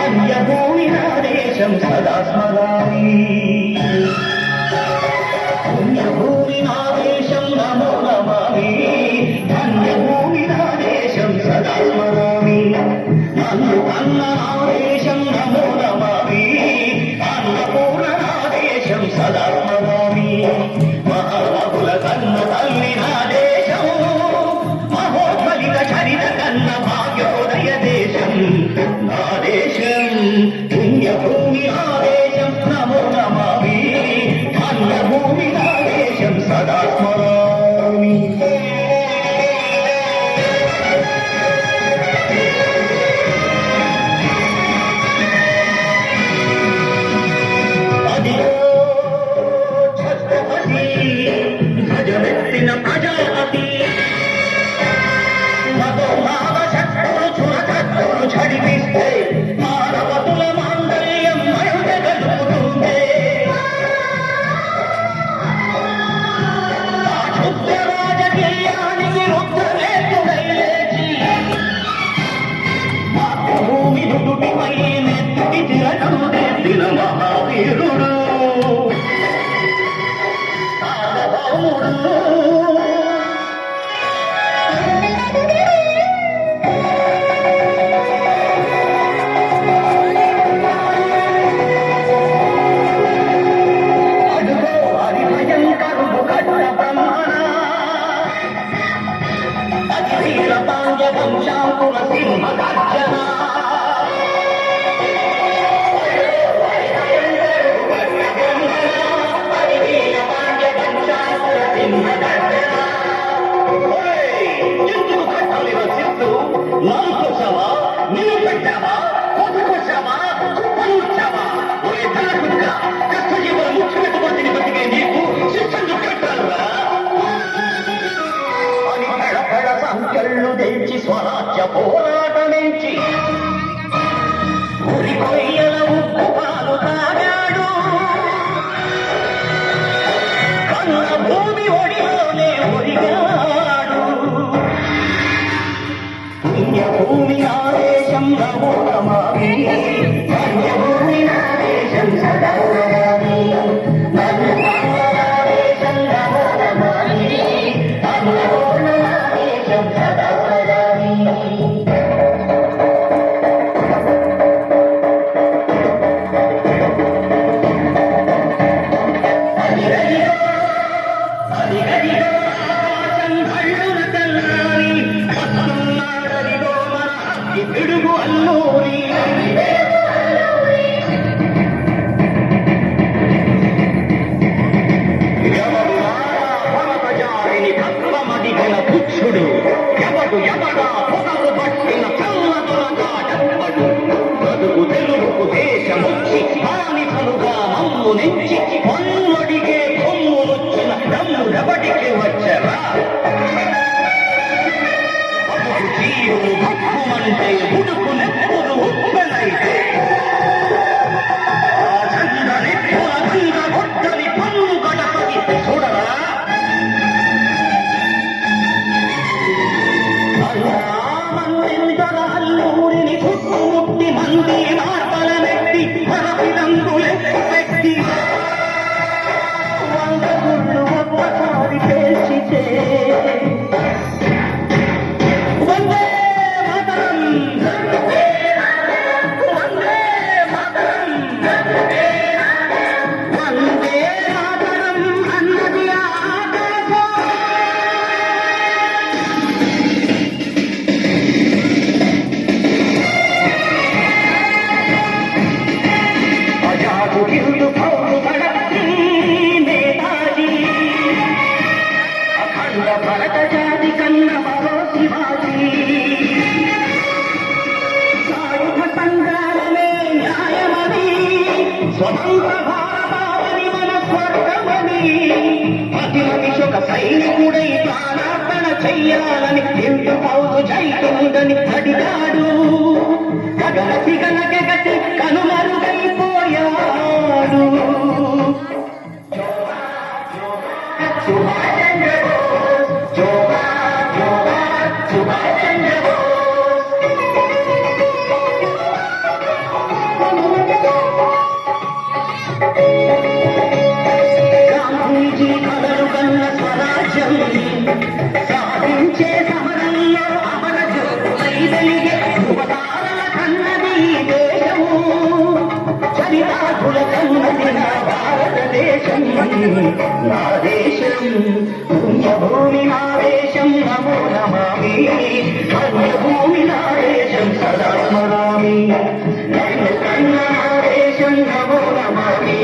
పుణ్యభూమి నా దేశం సదా స్మరామి పుణ్యభూమి నా దేశం నమో నమామి ధన్యభూమి నా దేశం సదా స్మరామి నన్ను అన్న నా దేశం నమో నమామి అన్నపూర్ణ నా దేశం సదా స్మరామి మహాబుల కన్న తల్లి నా దేశం మహోద్వలిత చరిత కన్న భాగ్యోదయ దేశం నా దేశం పుణ్యభూమి నా దేశం నమో నమామి ధన్యభూమి నా దేశం సదా స్మరామి అదిలో ఛత్రపతి భజమెత్తిన ప్రజాపతి మధోభావ శక్తులు చురకత్తులు ఝడిపిస్తే మానవతుల మాంగళ్యం మయుడగలుగుతుందే ఆ క్షుద్ర రాజకీయానికి రుద్రనేతుడై లేచి మాతృభూమి దుడుటిపై నెత్తి తిరగం నెత్తిన మహావీరుడు సార్వభౌముడు వంశాంకుర సింహ గర్జన ఎందుకు కట్టాలి సిద్ధు నన్ను కోసావా నిన్ను పెట్టావా కొట్టుకొచ్చావా పనుచ్చావా ఒరే తలకుక్క కష్టజీవుల ముఖ్యమంత్రి బతికే నీకు శిక్షణ కట్టాలరా అని పెడపెడ సంఖ్యలు తెంచి స్వరాజ్య పోరాటమించి ఉరి కొయ్యల ఉప్పు పాలు తాగాడు కన్న భూమి ఒడిలోనే ఒరిగాడు పుణ్యభూమి నా దేశం నమో నమామి ధన్యభూమి నా దేశం సదా స్మరామి నన్ను నా దేశం నమో నమామి ధన్యభూమి నా దేశం సదా స్మరామి పిడుగు అల్లూరి ఎవడు భరతజారిని భద్రమదిగిన పుచ్చుడు ఎవడు ఎవడా పొగలు పట్టిన చల్లదొరగా చెప్పడు బతుకు తెలుగు దేశముచ్చి బానిసలుగా మమ్ము నెంచి మన్నుడిగే కొమ్మునొచ్చిన దమ్ముడెవడికి వచ్చరా జీవులు భక్కుమంటే ఉడుకు నెప్పులు ఉప్పెనైతే ఆ చంద్ర నెప్పుల గంగ గొడ్డలి పన్ను గడపకి చూడరా మందిర అల్లూరిని చుట్టుముట్టి మంది మార్పల నెట్టి పెట్టి వంద గుళ్ళు ఒక్కసారి పేల్చితే భరత జాతి కన్న మరో శివాజీ సాయుధ సంగ్రామమే న్యాయమని స్వతంత్ర భారతావని మన స్వర్గమని ప్రతి మనిషొక సైనికుడై ప్రాణార్పణ చెయ్యాలని ఎందు పౌరు జైతుందని అడిగాడు గగనసి గనకెగసి కనుమరుగైపోయాడు సాధించే సమరంలో అమర జ్యోతులై వెలిగే యువతారల కన్నది ఈ దేశము చరితాకుల కన్నది నా భారతదేశం నా దేశం పుణ్యభూమి నా దేశం నమో నమామి పుణ్యభూమి నా దేశం సదా స్మరామి నన్ను కన్న నా దేశం నమో నమామి